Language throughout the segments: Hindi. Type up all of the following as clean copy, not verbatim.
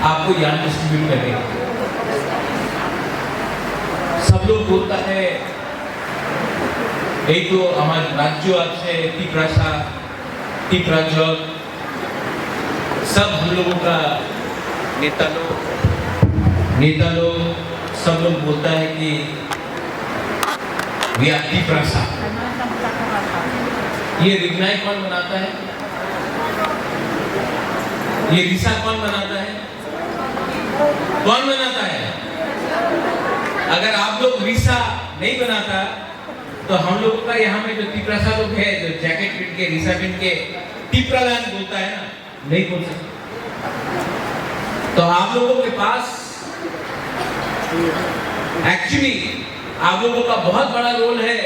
आपको ज्ञान डिस्ट्रीब्यूट करेगा। सब लोग बोलता है एक तो हमारे राज्य আছে टिप्रासा टिप्राजक सब हम लोगों का नेता लोग सब लोग बोलता है कि टिप्रासा। ये रिग्नाई कौन बनाता है? ये रिसा कौन बनाता है? कौन बनाता है? अगर आप लोग रिसा नहीं बनाता तो हम लोगों का यहाँ में जो टिप्रासा लोग है जो जैकेट पहन के रिसा पहन के टिप्रालान बोलता है ना, नहीं बोल सकते। तो आप लोगों के पास एक्चुअली आप लोगों का बहुत बड़ा रोल है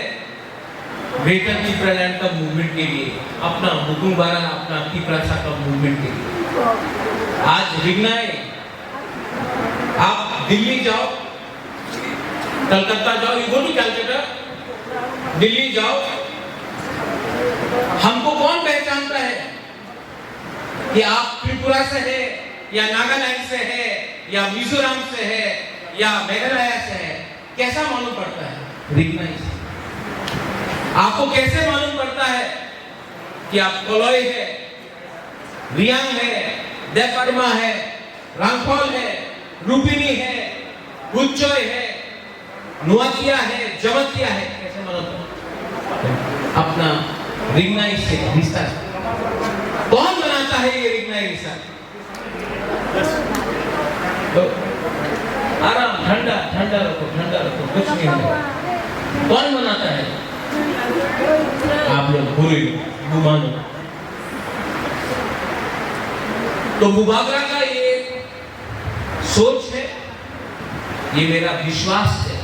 ग्रेटर टिप्रालैंड का मूवमेंट के लिए, अपना मुकुंबारा अपना टिप्रासा का मूवमेंट के लिए। आज रिग्नाई आप दिल्ली जाओ, कलकत्ता जाओ, you go to Calcutta, Delhi जाओ, हमको कौन पहचानता है कि आप त्रिपुरा से है या नागालैंड से है या मिजोरम से है या मेघालय से है? कैसा मालूम पड़ता है? रिग्नाई से। आपको कैसे मालूम पड़ता है कि आप कोलोई है, रियांग है, देपरमा है, रांगफॉल है, रूपिनी है, उच्चोय है, नुआकिया है, जमतिया है? कैसे मालूम पड़ता? अपना रिग्नाई से रिश्ता। कौन बनाता है ये रिग्नाई रिश्ता? तो आराम, ठंडा ठंडा रखो, कुछ नहीं होगा। कौन बनाता है? आप लोग बुरे गुमानो। तो बुबागरा का ये सोच है, ये मेरा विश्वास है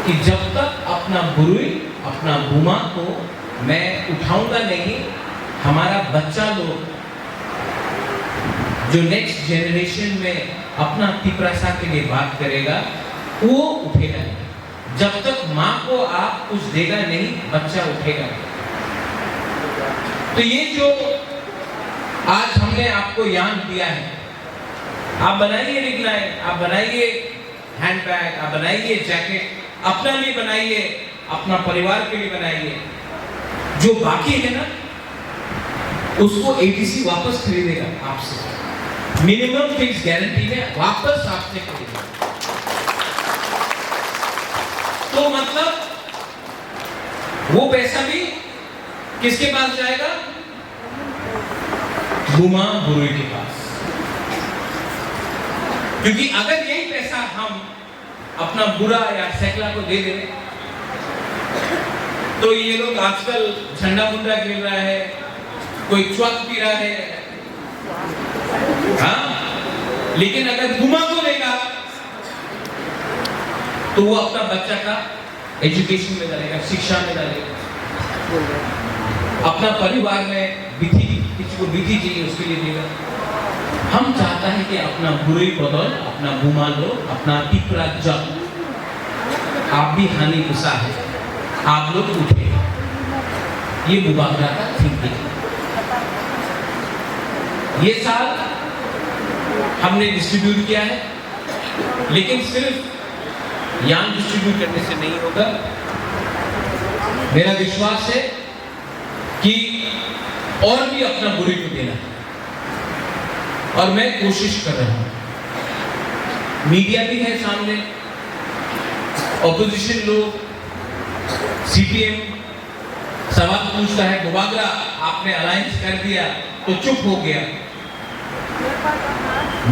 कि जब तक अपना बुरुई अपना बुमा को मैं उठाऊंगा नहीं, हमारा बच्चा लोग जो नेक्स्ट जनरेशन में अपना टिप्रासा के लिए बात करेगा वो उठेगा नहीं। जब तक माँ को आप कुछ देगा नहीं, बच्चा उठेगा नहीं। तो ये जो आज हमने आपको ज्ञान दिया है, आप बनाइए रिग्नाई, आप बनाइए हैंडबैग, आप बनाइए जैकेट, अपने लिए बनाइए, अपना परिवार के लिए बनाइए। जो बाकी है ना उसको एटीसी वापस खरीदेगा आपसे, मिनिमम फिक्स गारंटी में वापस आपसे खरीदेगा। तो मतलब वो पैसा भी किसके पास जाएगा? बुमा बुरुई के पास। क्योंकि अगर यही पैसा हम अपना बुरा या सैकला को दे दें तो ये लोग आजकल झंडा मुंडा खेल रहा है, कोई च्वक पी रहा है, हाँ? लेकिन अगर बुमा को लेगा तो वो अपना बच्चा का एजुकेशन में डालेगा, शिक्षा में डालेगा, अपना परिवार में विधि, किसी को विधि चाहिए उसके लिए देगा। हम चाहता है कि अपना बुरी बदल, अपना बुमा लो, अपना टिप्रा जग। आप भी हानि गुस्सा है, आप लोग उठे। ये बुबागरा का थिंकिंग। ये साल हमने डिस्ट्रीब्यूट किया है, लेकिन सिर्फ ज्ञान डिस्ट्रीब्यूट करने से नहीं होगा। मेरा विश्वास है कि और भी अपना बुरी को देना है, और मैं कोशिश कर रहा हूं। मीडिया भी है सामने, ऑपोजिशन लोग, सीपीएम सवाल पूछता है, बुबागरा आपने अलायंस कर दिया तो चुप हो गया।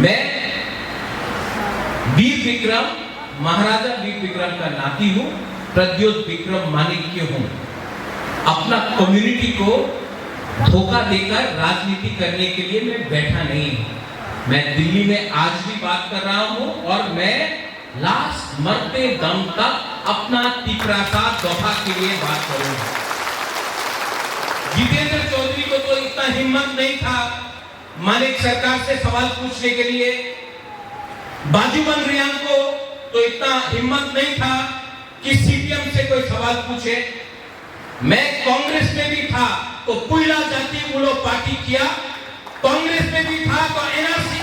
मैं वीर विक्रम, महाराजा वीर विक्रम का नाती हूं, प्रद्योत विक्रम माणिक्य हूं। अपना कम्युनिटी को धोखा देकर राजनीति करने के लिए मैं बैठा नहीं हूं। मैं दिल्ली में आज भी बात कर रहा हूं और मैं लास्ट मरते दम तक अपना टिप्रासा दफा के लिए बात करूंगा। जितेंद्र चौधरी को तो इतना हिम्मत नहीं था मानिक सरकार से सवाल पूछने के लिए, बाजूबंद रियांग को तो इतना हिम्मत नहीं था कि सीपीएम से कोई सवाल पूछे। मैं कांग्रेस में भी था तो पुइला जाति उलो पार्टी किया, कांग्रेस में भी था तो एनआरसी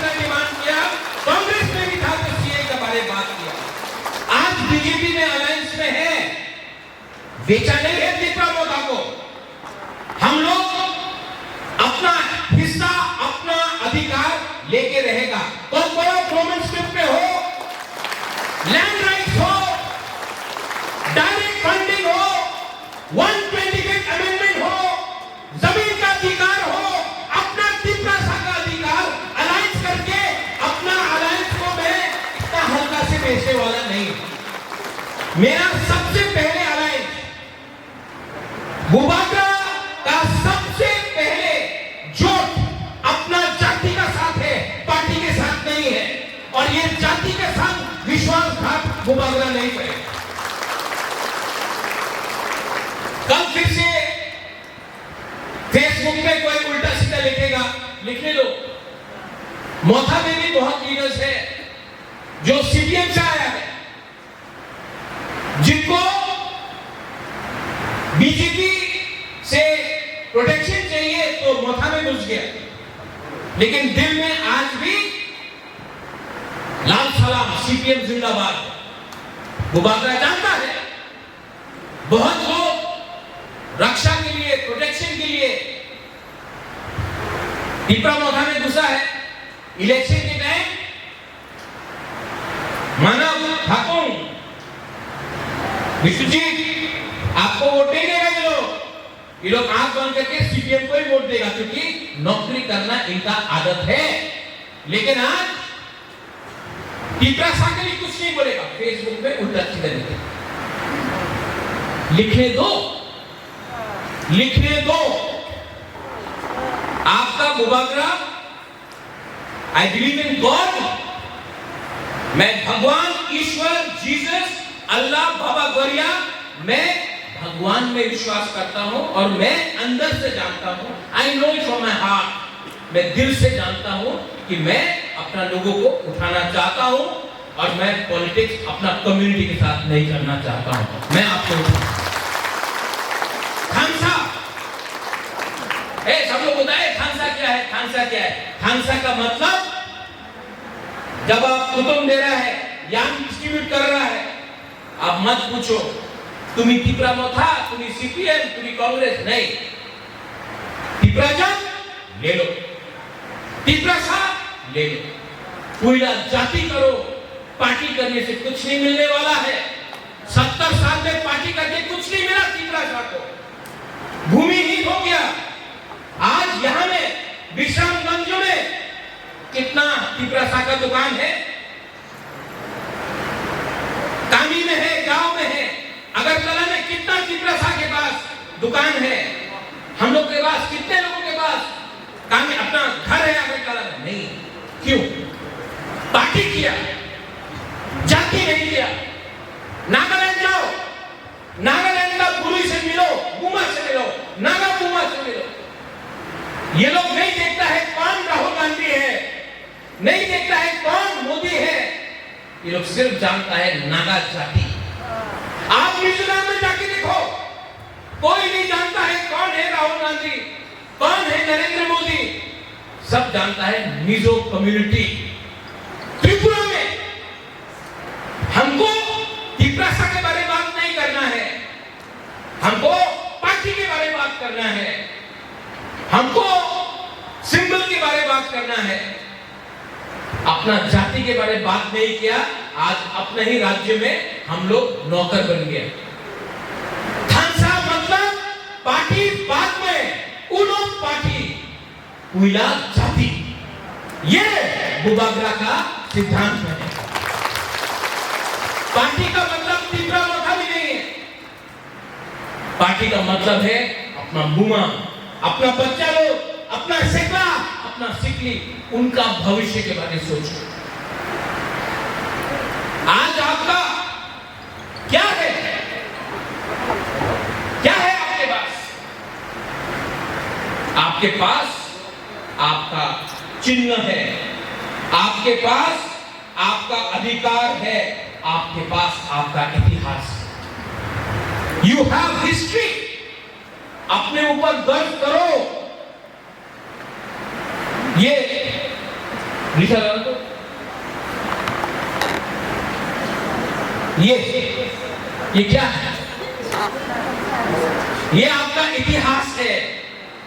बेचा नहीं है तीव्रमोधा को। हम लोग अपना हिस्सा, अपना अधिकार लेके रहेगा। कॉर्पोरेट रोमन स्क्रिप्ट पे हो, लैंड राइट्स हो, डायरेक्ट फंडिंग हो, 125th अमेंडमेंट हो, जमीन का अधिकार हो, अपना तिप्रासा का अधिकार अलायंस करके अपना अलायंस को मैं इतना हल्का से बेचने वाला नहीं। मेरा सबसे पहले अलायंस बुबाग्रा का सबसे पहले जोट अपना जाति का साथ है, पार्टी के साथ नहीं है। और ये जाति के साथ विश्वासघात बुबाग्रा नहीं करेगा। कल फिर से फेसबुक में कोई उल्टा सीधा लिखेगा, लिखने लो। मोथा में भी बहुत लीडर्स है जो सीपीएम से आया है, जिनको बीजेपी से प्रोटेक्शन चाहिए तो मोथा में घुस गया, लेकिन दिल में आज भी लाल सलाम, सीपीएम जिंदाबाद। बुबाग्रा जानता है बहुत लोग रक्षा के लिए, प्रोटेक्शन के लिए तीव्रमोधा में घुसा है। इलेक्शन के टाइम मानव ठाकुर विश्वजीत आपको वोट नहीं देगा। ये लोग आंख बंद करके सीपीएम को ही वोट देगा, क्योंकि नौकरी करना इनका आदत है। लेकिन आज तीव्रसा के लिए कुछ नहीं बोलेगा, फेसबुक पे उल्टा सीधा लिखने दो, लिखने दो। आपका बुबाग्रा, आई बिलीव इन गॉड, मैं भगवान, ईश्वर, जीसस, अल्लाह, बाबा गौरिया, मैं भगवान में विश्वास करता हूं और मैं अंदर से जानता हूं, I know it from my heart, मैं दिल से जानता हूं कि मैं अपना लोगों को उठाना चाहता हूं और मैं पॉलिटिक्स अपना कम्युनिटी के साथ नहीं करना चाहता हूं। मैं आपको खानसा, सब लोग बताए खानसा क्या है, खानसा क्या है। खानसा का मतलब जब आप कुतुब दे रहा है, यान डिस्ट्रीब्यूट कर रहा है, आप मत पूछो तुम्ही तीव्रमोधा, तुम्ही सीपीएम, तुम्ही कांग्रेस, नहीं। तीव्रजन ले लो, तीव्रसा ले लो, पूरा जाति करो। पार्टी करने से कुछ नहीं मिलने वाला है। 70 साल में पार्टी करके कुछ नहीं मिला तीव्रसा को, भूमिहीन हो गया। आज यहाँ में विश्रामगंज में कितना तीव्रसा का दुकान है, कामी में है, गांव में है, अगरतला में कितना तीव्रसा के पास दुकान है। हम लोग के पास कितने लोगों के पास कामी अपना घर है अगरतला में? नहीं। क्यों? पार्टी किया, जाति नहीं किया। नागालैंड जाओ, नागालैंड का गुरु से मिलो, बुमा से मिलो, नागा बुमा से मिलो। ये लोग नहीं देखता है कौन राहुल गांधी है, नहीं देखता है कौन मोदी है, ये लोग सिर्फ जानता है नागा जाति। आप मिजोरम में जाके देखो, कोई नहीं जानता है कौन है राहुल गांधी, कौन है नरेंद्र मोदी, सब जानता है मिजो कम्युनिटी। त्रिपुरा में हमको तीव्रसा के बारे में बात नहीं करना है, हमको पार्टी के बारे में बात करना है, हमको सिंबल के बारे में बात करना है। अपना जाति के बारे में बात नहीं किया, आज अपने ही राज्य में हम लोग नौकर बन गए। खानसा मतलब पार्टी बाद में, उनो पार्टी, उइला जाति, ये बुबाग्रा का सिद्धांत है। पार्टी का मतलब तीव्रमोधा भी नहीं है। पार्टी का मतलब है अपना बुमा, अपना बच्चा लोग, अपना सेकला, अपना सिकली, उनका भविष्य के बारे में सोचो। आज आपका क्या है, क्या है आपके पास? आपके पास आपका चिन्ह है, आपके पास आपका अधिकार है, आपके पास आपका इतिहास है। यू हैव हिस्ट्री, अपने ऊपर गर्व करो। ये लिखा रहा तो ये क्या है? ये आपका इतिहास है,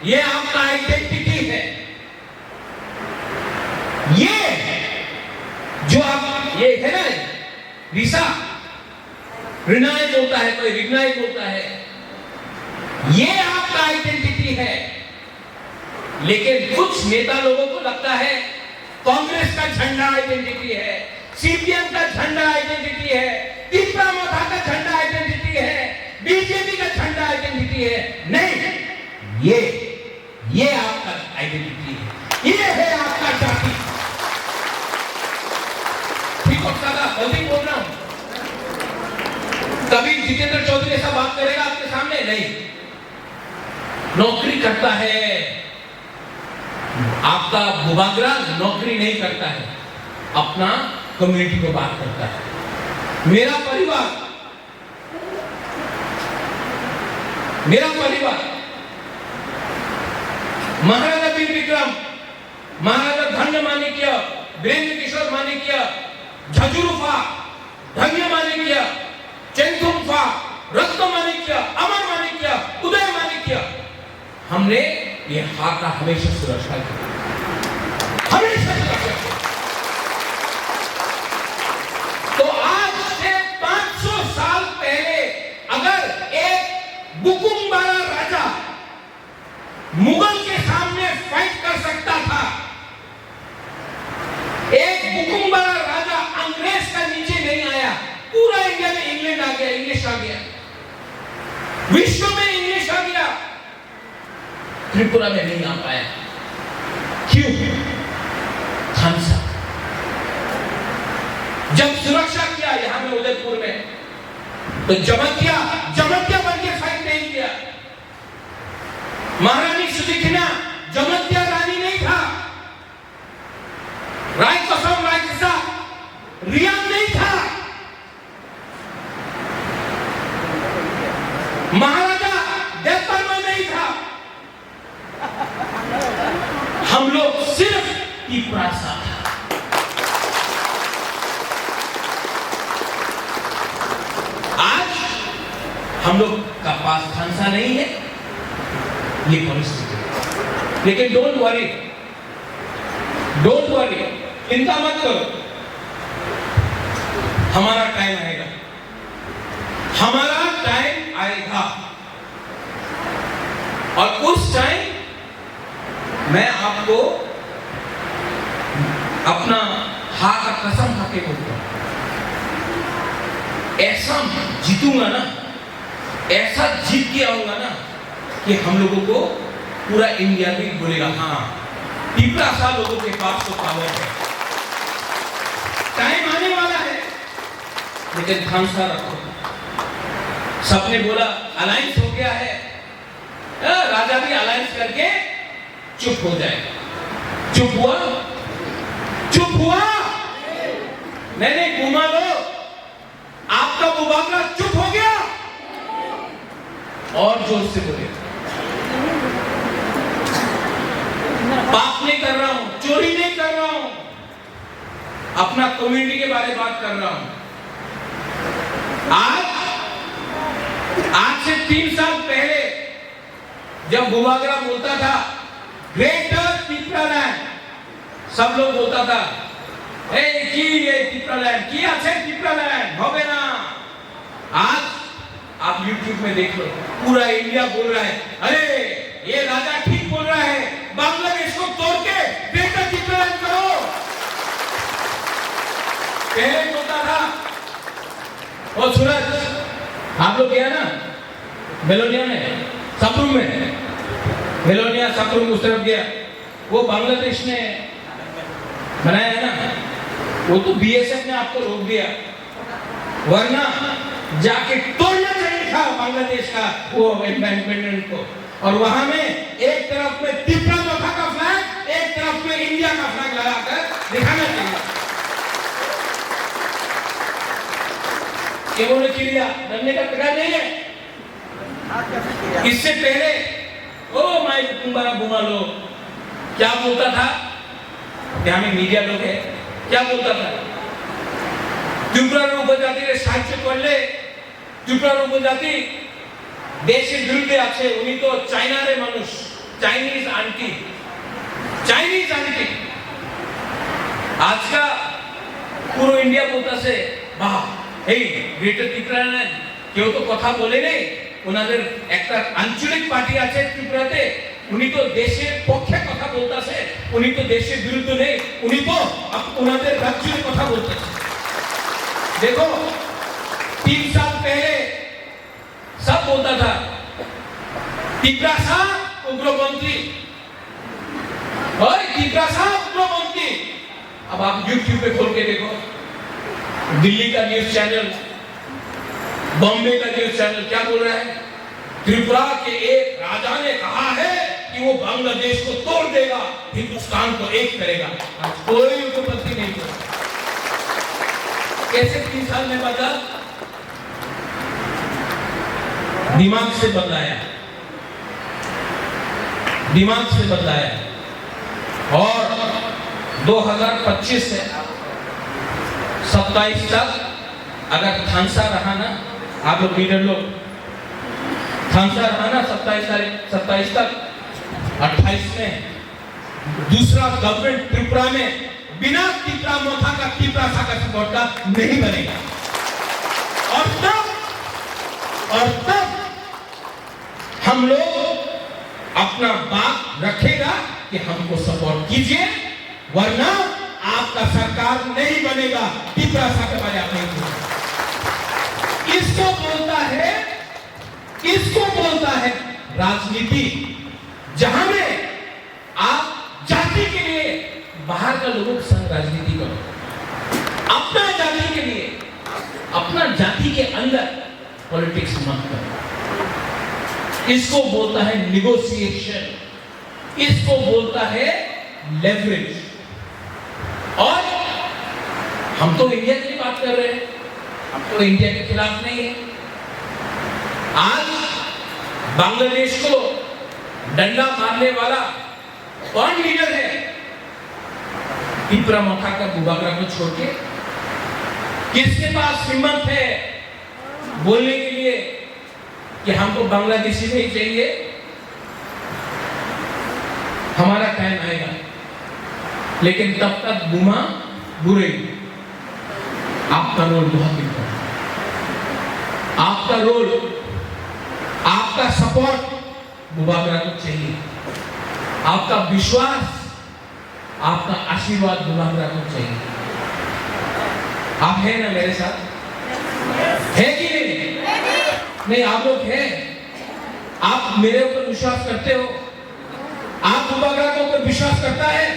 ये आपका आइडेंटिटी है। ये जो आप ये है ना, रिसा रिनाय बोलता है, कोई रिग्नाय बोलता है, ये आपका आइडेंटिटी है। लेकिन कुछ नेता लोगों को लगता है कांग्रेस का झंडा आइडेंटिटी है, सीपीएम का झंडा आइडेंटिटी है, तिप्रा मोथा का झंडा आइडेंटिटी है, बीजेपी का झंडा आइडेंटिटी है। नहीं, ये आपका आइडेंटिटी है, ये है आपका जाति। ठीक हो सकता, गलती बोल रहा हूं? कभी जितेंद्र चौधरी ऐसा बात करेगा आपके सामने? नहीं। नौकरी करता है आपका बुबागरा, नौकरी नहीं करता है, अपना कम्युनिटी को बात करता है। मेरा परिवार महाराजा वीर विक्रम, महाराजा धन्य माणिक्य, वीरेंद्र किशोर माणिक्य, झजुरुफा, धन्य माणिक्य, चेंथुमफा, रत्न माणिक्य, अमर माणिक्य, उदय माणिक्य, हमने ये हाथ का हमेशा सुरक्षा की, हमेशा सुरक्षा की। तो आज से 500 साल पहले अगर एक बुकुमबारा राजा मुगल के सामने फाइट कर सकता था, एक बुकुमबारा राजा अंग्रेज का नीचे नहीं आया, पूरा इंडिया में इंग्लैंड आ गया, इंग्लिश आ गया, विश्व में इंग्लिश आ गया, त्रिपुरा में नहीं आ पाया। क्यों? खानसा जब सुरक्षा किया यहां में उदयपुर में, तो जमतिया बन के फाइट नहीं किया। महारानी सुदिखना जमतिया रानी नहीं था, राय कसम राय किसा रियान नहीं था, महाराजा देवता नहीं था। हम लोग सिर्फ तिप्रासा था। आज हम लोग का पास खानसा नहीं है, ये परिस्थिति। लेकिन डोंट वरी, चिंता मत करो, हमारा टाइम आएगा, हमारा टाइम आएगा। और उस टाइम मैं आपको अपना हाथ का कसम खा के बोलता हूं, ऐसा जीतूंगा ना, ऐसा जीत के आऊंगा ना कि हम लोगों को पूरा इंडिया भी बोलेगा हाँ, तिप्रासा लोगों के पास तो पावर है। टाइम आने वाला है, लेकिन खानसा रखो। सबने बोला अलायंस हो गया है, राजा भी अलायंस करके चुप हो जाए। चुप हुआ? नहीं, घुमा लो, आपका बुबागरा चुप हो गया। और जोर से बोले, पाप नहीं कर रहा हूं, चोरी नहीं कर रहा हूं, अपना कम्युनिटी के बारे में बात कर रहा हूं। आज से 3 साल पहले जब बुबागरा बोलता था ग्रेटर तिप्रालैंड, सब लोग बोलता था तिप्रालैंड की अच्छे तिप्रालैंड होगे ना। आज आप YouTube में देख लो, पूरा इंडिया बोल रहा है अरे ये राजा ठीक बोल रहा है, बांग्लादेश को तोड़ के ग्रेटर तिप्रालैंड करो। पहले बोलता था और सूरज आप लोग गया ना मेलोनिया में, सप्रूम में, मेलोनिया सप्रूम उस तरफ गया, वो बांग्लादेश ने बनाया है ना, वो तो बीएसएफ ने आपको रोक दिया, वरना जाके तोड़ना चाहिए था बांग्लादेश का वो इंडिपेंडेंट को। और वहां में एक तरफ में तिप्रा मोथा का फ्लैग, एक तरफ में इंडिया का फ्लैग लगाकर दिखाना चाहिए। केवल चिड़िया डरने का प्रकार नहीं है। इससे पहले ओ माय तुम्हारा घुमा लो, क्या बोलता था, यहाँ में मीडिया लोग है, क्या बोलता था, त्रिपुरा उपजाति रे साहित्य पढ़ले, त्रिपुरा उपजाति দেশের বিরুদ্ধে আছে উনি তো চায়নার মানুষ, চাইনিজ আন্টি, আজকা পুরো ইন্ডিয়া বলতেছে বাহ এই গ্রেটার ত্রিপুরা, কেউ তো কথা বলে নেই, ওনাদের একটা আঞ্চলিক পার্টি আছে ত্রিপুরাতে, উনি তো দেশের পক্ষে কথা বলতেছে, উনি তো দেশের বিরুদ্ধে নেই, উনি তো ওনাদের রাজ্যের কথা বলতেছে। देखो 3 साल पहले सब बोलता था त्रिपुरा साहब उग्रपंथी, और त्रिपुरा साहब उग्रपंथी। अब आप YouTube पे खोल के देखो, दिल्ली का न्यूज चैनल, बॉम्बे का न्यूज चैनल क्या बोल रहा है, त्रिपुरा के एक राजा ने कहा है कि वो बांग्लादेश को तोड़ देगा, हिंदुस्तान को एक करेगा। आज कोई उग्रपंथी नहीं बोला। कैसे 3 साल में बदला? दिमाग से बदलाया, दिमाग से बदलाया। और 2025 से 27 तक अगर थानसा रहा ना, आप लोग लीडर लोग, थानसा रहा ना 27 तक, 28 में दूसरा गवर्नमेंट त्रिपुरा में बिना त्रिपुरा मोथा का, त्रिपुरा सा का सपोर्ट का नहीं बनेगा। और तब हम लोग अपना बात रखेगा कि हमको सपोर्ट कीजिए, वरना आपका सरकार नहीं बनेगा। त्रिपुरा सा के बारे आप नहीं बोलते। इसको बोलता है राजनीति, जहां में आप जाति के लिए बाहर का लोगों के संग राजनीति करो, अपना जाति के लिए, अपना जाति के अंदर पॉलिटिक्स मत करो। इसको बोलता है निगोशिएशन, इसको बोलता है लेवरेज। और हम तो इंडिया की बात कर रहे हैं, हम तो इंडिया के खिलाफ नहीं है। आज बांग्लादेश को डंडा मारने वाला कौन लीडर है? त्रिपुरा मोथा का बुबागरा को छोड़ के किसके पास हिम्मत है बोलने के लिए कि हमको बांग्लादेशी नहीं चाहिए? हमारा टाइम आएगा, लेकिन तब तक बुमा बुरे। आपका रोल बहुत इंपॉर्टेंट, आपका रोल, आपका सपोर्ट बुबागरा को चाहिए, आपका विश्वास, आपका आशीर्वाद बुबागरा को चाहिए। आप हैं ना मेरे साथ? है कि नहीं? नहीं, आप लोग हैं? आप मेरे ऊपर विश्वास करते हो? आप बुबागरा के ऊपर विश्वास करता है?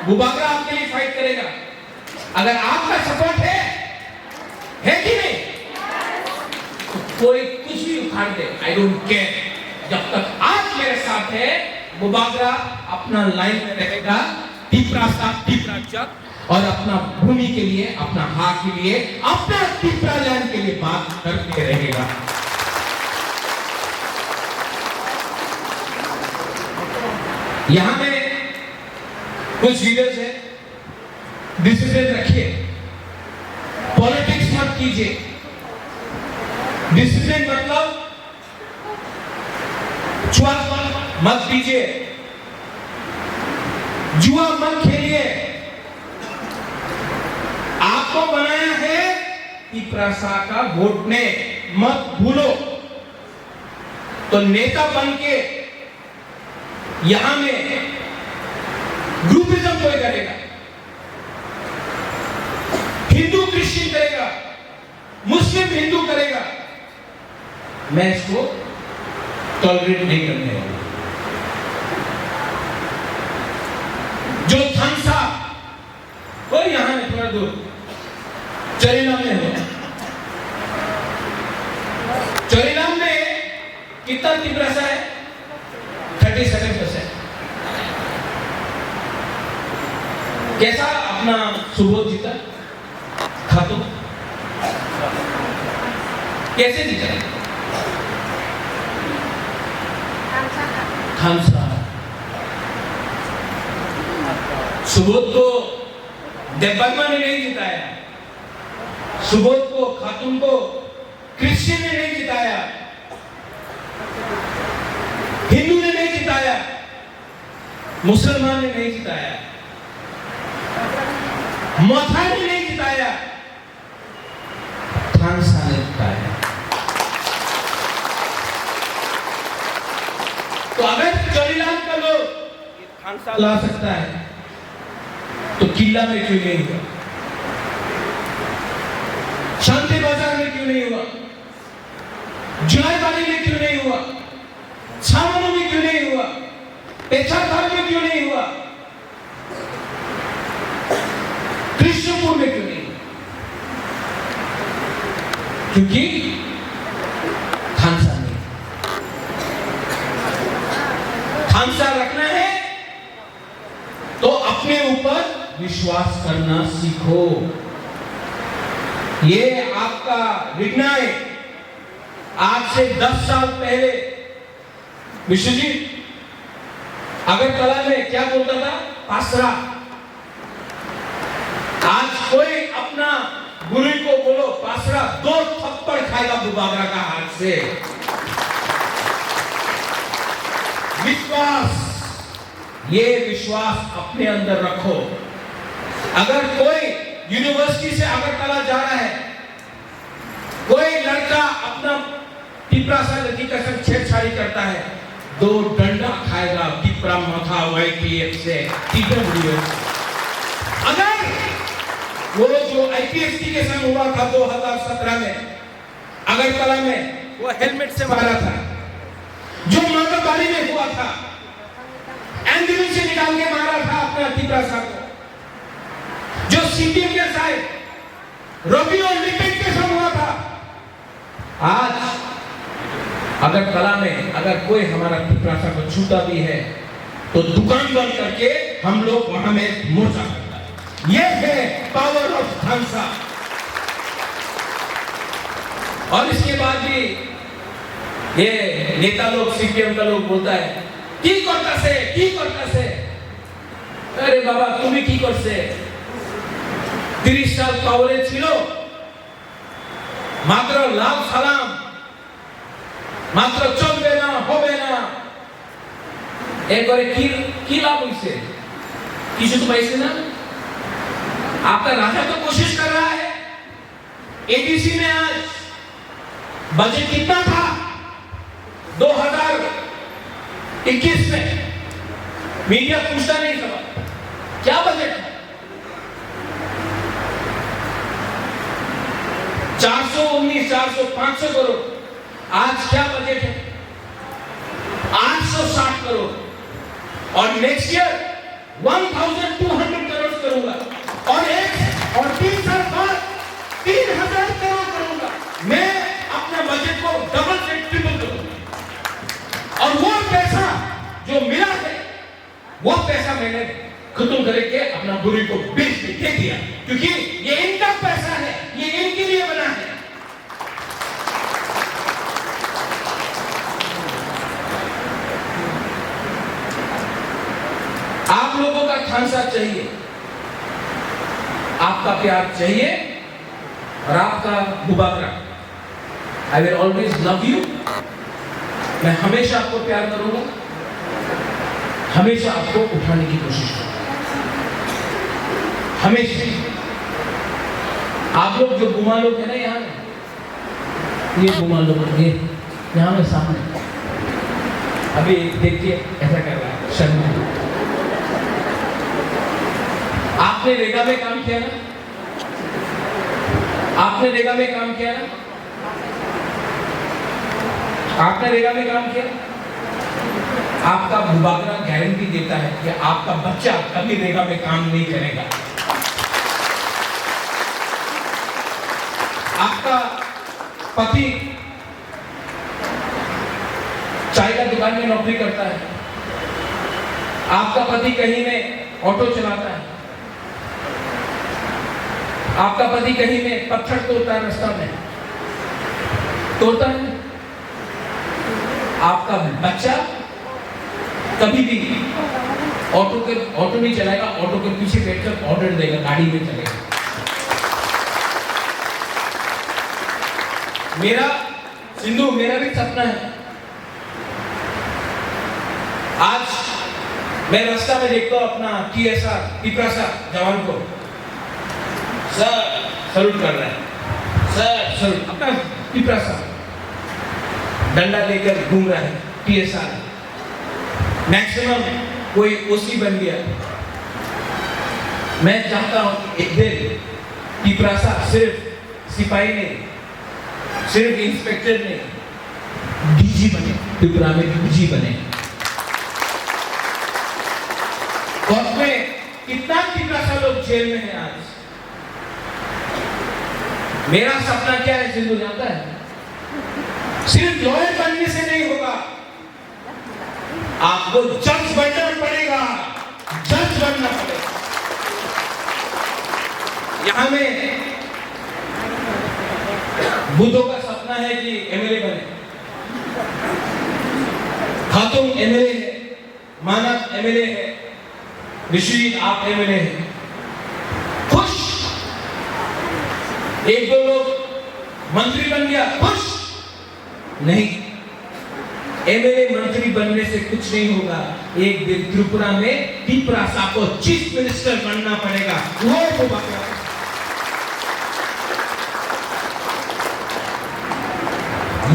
बुबागरा आपके लिए फाइट करेगा। अगर आपका सपोर्ट है कि नहीं? तो कोई कुछ भी उखाड़ दे, आई डोंट केयर। जब तक आप मेरे साथ है, बुबागरा अपना लाइन में रहेगा, त्रिपुरा साथ, त्रिपुरा जग, और अपना भूमि के लिए, अपना हक के लिए, अपना त्रिपुरा लैंड के लिए बात करते रहेगा। यहां में कुछ लीडर्स हैं, डिसीजन रखिए, पॉलिटिक्स मत कीजिए। डिसीजन मतलब छुआ मत दीजिए, जुआ मत खेलिए। आपको बनाया है त्रिपुरा सा का वोट ने, मत भूलो। तो नेता बन के यहां में ग्रुपिज्म कोई करेगा, हिंदू क्रिश्चियन करेगा, मुस्लिम हिंदू करेगा, मैं इसको टॉलरेट नहीं करने वाला। जो थानसा वो यहां है, थोड़ा दूर चरीलाम में हो, चरीलाम में कितना त्रिपुरा सा है? 37%। कैसा अपना सुबोध जीता? खातू कैसे जीता? खानसा। सुबोध को देवबर्मा ने नहीं जिताया, सुबोध को, खातून को क्रिश्चियन ने नहीं जिताया, हिंदू ने नहीं जिताया, मुसलमान ने नहीं जिताया, मथा ने नहीं जिताया, थानसा ने जिताया। तो अगर चौरीलाल का लोग थानसा ला सकता है तो किला में क्यों नहीं हुआ? शांति बाजार में क्यों नहीं हुआ? जुलाईबाड़ी में क्यों नहीं हुआ? छावनी में क्यों नहीं हुआ? पेशावर में क्यों नहीं हुआ? कृष्णपुर में क्यों नहीं हुआ? क्योंकि थानसा नहीं। थानसा रखना है तो अपने ऊपर विश्वास करना सीखो। ये आपका निर्णय आज से 10 साल पहले विश्वजीत अगरतला में क्या बोलता था? पासरा। आज कोई अपना गुरु को बोलो पासरा, 2 थप्पड़ खाएगा बुबागरा का हाथ से। विश्वास, ये विश्वास अपने अंदर रखो। अगर कोई यूनिवर्सिटी से अगरतला जा रहा है, कोई लड़का अपना टिपरा सा लड़की का संग छेड़छाड़ी करता है, 2 डंडा खाएगा टिपरा मथा YPF से, TWS। अगर वो जो IPST के संग हुआ था 2017 में अगरतला में, वो हेलमेट से मारा था, जो मांगाबाड़ी में हुआ था, एम्बुलेंस से निकाल के मारा था अपना टिपरा सा को, जो CPM के साथ रवि और लिपिक के संग हुआ था। आज अगरतला में अगर कोई हमारा टिपरासा को छूता भी है तो दुकान बंद करके हम लोग वहां में मोर्चा करता है। ये है पावर ऑफ थानसा। और इसके बाद भी ये नेता लोग, CPM का लोग बोलता है की करता से। अरे बाबा तुम्हें की करते 30 साल पावरे छिलो, मात्र लाभ सालाम, मात्र चलबे ना होबे ना, एक बार की लाभ हुई किसी तो पैसे ना। आपका राजा तो कोशिश कर रहा है। ADC में आज बजट कितना था 2021 में? मीडिया पूछता नहीं सवाल, क्या बजट था? 419, 400, 500 करोड़। आज क्या बजट है? 860 करोड़। और नेक्स्ट ईयर 1200 करोड़ करूंगा, और 3 साल बाद 3000 करोड़ करूंगा। मैं अपने बजट को डबल से ट्रिपल करूंगा। और वो पैसा जो मिला है, वो पैसा मैंने खत्म करके अपना गुरु को बेच दे दिया, क्योंकि ये इनका पैसा है, ये इनके लिए बना है। आप लोगों का थानसा चाहिए, आपका प्यार चाहिए और आपका मुबारक। I will always love you. मैं हमेशा आपको प्यार करूंगा, हमेशा आपको उठाने की कोशिश करूंगा, हमेशा। आप लोग जो गुमा लोग है ना यहाँ में, ये गुमा लोग, ये यहाँ में सामने अभी देखिए ऐसा कर रहा है शर्मा। आपने रेगा में काम किया ना, आपने रेगा में काम किया ना, आपने रेगा में काम किया। आपका मुबागरा गारंटी देता है कि आपका बच्चा कभी रेगा में काम नहीं करेगा। आपका पति चाय का दुकान में नौकरी करता है, आपका पति कहीं में ऑटो चलाता है, आपका पति कहीं में पत्थर तोड़ता है, रास्ता में तोड़ता है। आपका बच्चा कभी भी ऑटो नहीं चलाएगा, ऑटो के पीछे बैठकर ऑर्डर देगा, गाड़ी में चलेगा। मेरा सिंधु, मेरा भी सपना है आज मैं रास्ता में देखता हूं अपना TSR टिप्रासा जवान को, सर सल्यूट कर रहे हैं, सर सल्यूट, अपना टिप्रासा डंडा लेकर घूम रहा है TSR। मैक्सिमम कोई OC बन गया। मैं चाहता हूं एक दिन टिप्रासा सिर्फ सिपाही नहीं, सिर्फ इंस्पेक्टर नहीं, DG बने, त्रिपुरा में DG बने। और में कितना टिप्रासा लोग जेल में है आज। मेरा सपना क्या है सिंधु जानता है? सिर्फ लॉयर बनने से नहीं होगा, आपको जज बनना पड़ेगा, जज बनना पड़ेगा। यहां में बुद्धों का सपना है कि MLA बने, खातून MLA है, मानव MLA है, ऋषि आप MLA है, खुश। एक दो लोग मंत्री बन गया, खुश नहीं। MLA मंत्री बनने से कुछ नहीं होगा। एक दिन त्रिपुरा में टिप्रासा को चीफ मिनिस्टर बनना पड़ेगा। वो बात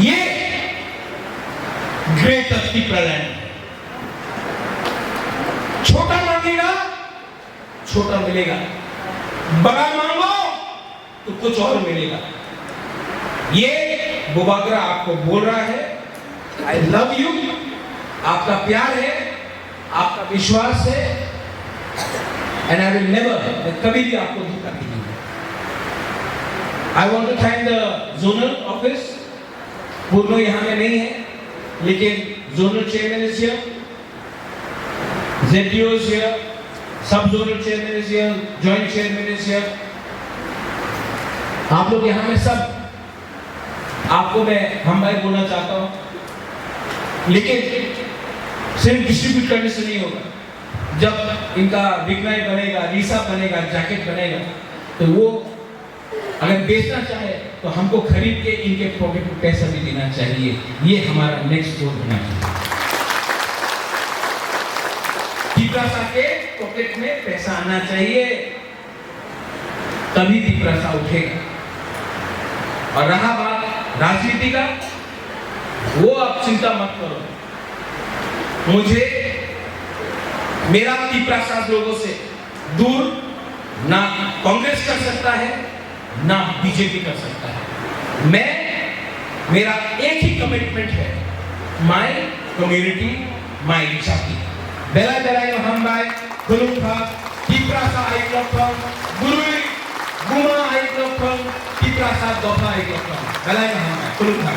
ये ग्रेट टिप्रालैंड। छोटा मांगेगा छोटा मिलेगा, बड़ा मांगो तो कुछ और मिलेगा। ये बुबागरा आपको बोल रहा है, आई लव यू, आपका प्यार है, आपका विश्वास है, एंड आई विल नेवर, कभी भी आपको धोखा नहीं दूंगा। I want to thank the zonal office. पूर्णो यहां में नहीं है, लेकिन zonal chairman is here, ZDO is here, sub-zonal chairman is here, joint chairman is here. आप लोग यहाँ में सब, आपको मैं हम भाई बोलना चाहता हूँ, लेकिन सिर्फ डिस्ट्रीब्यूट करने से नहीं होगा। जब इनका बिगनाई बनेगा, रीसा बनेगा, जैकेट बनेगा, तो वो अगर बेचना चाहे तो हमको खरीद के इनके पॉकेट में पैसा भी देना चाहिए। ये हमारा नेक्स्ट गोल होना चाहिए। टिप्रासा के पॉकेट में पैसा आना चाहिए, तभी टिप्रासा उठेगा। और रहा बात राजनीति का, वो आप चिंता मत करो। मुझे मेरा टिप्रासा लोगों से दूर ना कांग्रेस कर सकता है, ना बीजेपी कर सकता है। मेरा एक ही कमिटमेंट है, माय कम्युनिटी माय जाति। बेला बेला हम बाय गुरुखा टिप्रासा आई क्लब गुरुई गुमा आई क्लब टिप्रासा दोफा आई क्लब बेला हम गुरुखा